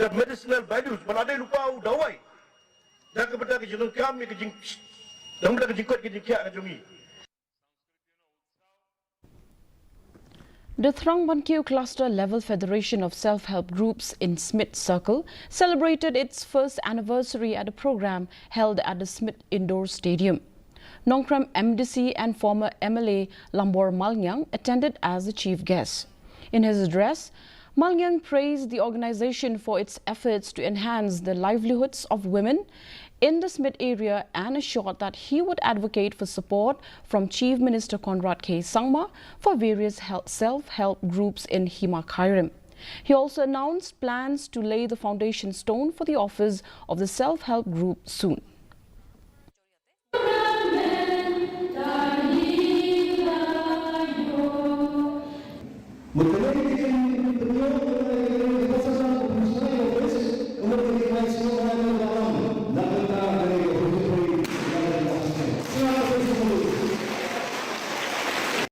the medicinal values, malade lupa dawai. Dan kepada kejengkel kami kejeng, dan kepada kejengkut kejengkiak kejungi. The Thrangbankiew Cluster Level Federation of Self-Help Groups in Smit Circle celebrated its first anniversary at a program held at the Smit Indoor Stadium. Nongkram MDC and former MLA Lambor Malnyang attended as the chief guest. In his address, Malnyang praised the organization for its efforts to enhance the livelihoods of women in the Smit area and assured that he would advocate for support from Chief Minister Conrad K. Sangma for various self-help groups in Hima Kairim. He also announced plans to lay the foundation stone for the office of the self-help group soon. Mengenai